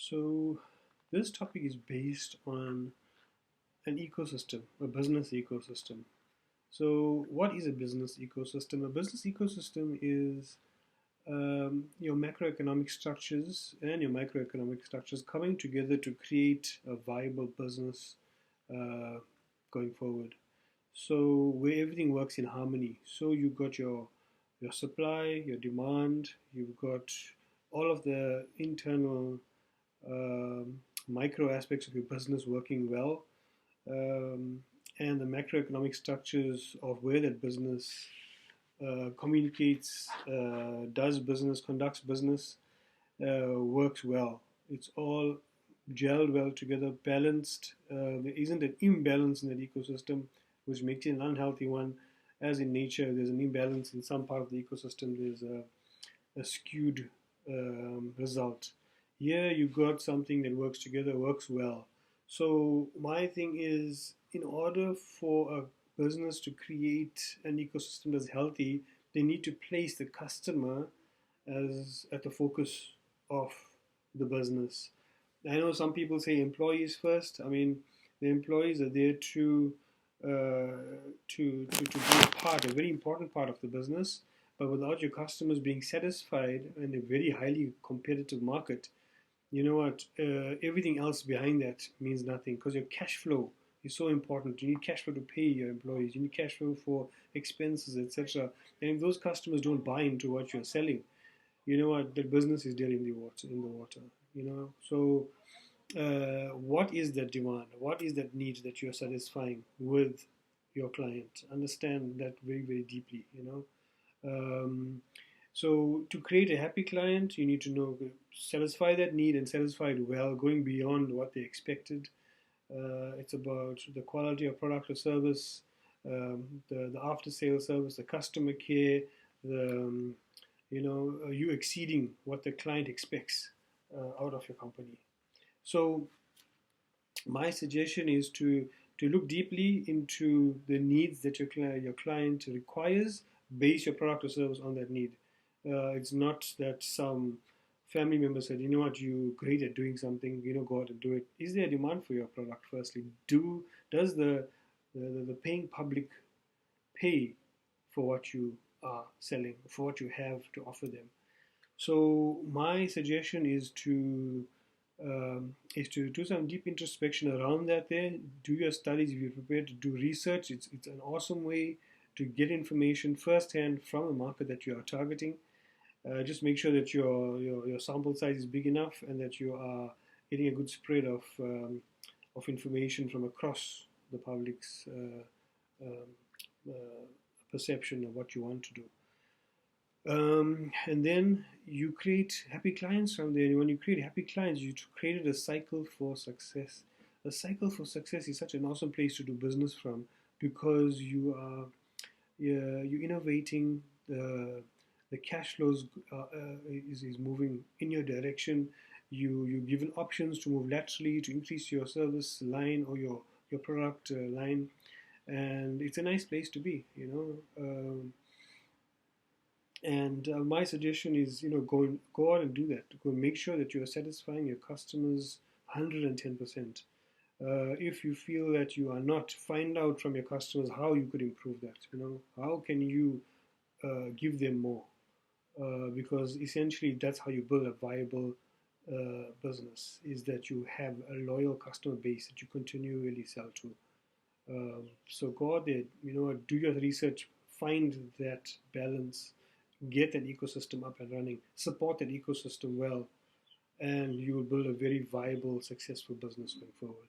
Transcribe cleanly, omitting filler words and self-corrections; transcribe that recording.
So this topic is based on an ecosystem, a business ecosystem. So what is a business ecosystem? A business ecosystem is your macroeconomic structures and your microeconomic structures coming together to create a viable business uh, going forward. So where everything works in harmony. So you've got your supply, your demand, you've got all of the internal um, micro aspects of your business working well, um, and the macroeconomic structures of where that business communicates, does business, conducts business, works well. It's all gelled well together, balanced. There isn't an imbalance in that ecosystem, which makes it an unhealthy one. As in nature, there's an imbalance in some part of the ecosystem. There's a skewed result. Here you got something that works together, works well. So my thing is, in order for a business to create an ecosystem that's healthy, they need to place the customer as at the focus of the business. I know some people say employees first. I mean, the employees are there to be a part, a very important part of the business. But without your customers being satisfied in a very highly competitive market, you know what? Everything else behind that means nothing because your cash flow is so important. You need cash flow to pay your employees. You need cash flow for expenses, etc. And if those customers don't buy into what you're selling, you know what? The business is dead in the water. You know. So, what is that demand? What is that need that you're satisfying with your client? Understand that very, very deeply. You know. So to create a happy client, you need to know satisfy that need and satisfy it well, going beyond what they expected. It's about the quality of product or service, the after sale service, the customer care, the you exceeding what the client expects out of your company. So my suggestion is to look deeply into the needs that your client requires, base your product or service on that need. It's not that some family member said, you know what, you're great at doing something, go out and do it. Is there a demand for your product? Firstly, does the paying public pay for what you are selling, for what you have to offer them? So my suggestion is to do some deep introspection around that. There, do your studies. If you're prepared to do research, it's an awesome way to get information firsthand from a market that you are targeting. Just make sure that your sample size is big enough and that you are getting a good spread of information from across the public's uh, perception of what you want to do. And then you create happy clients from there. And when you create happy clients, you created a cycle for success. A cycle for success is such an awesome place to do business from because you're innovating. The cash flows is moving in your direction. You're given options to move laterally to increase your service line or your product line, and it's a nice place to be. And my suggestion is, go out and do that. Go make sure that you are satisfying your customers 110%. If you feel that you are not, find out from your customers how you could improve that. How can you give them more? Because essentially that's how you build a viable business. Is that you have a loyal customer base that you continually sell to. So go out there, do your research, find that balance, get an ecosystem up and running, support that ecosystem well, and you will build a very viable, successful business going forward.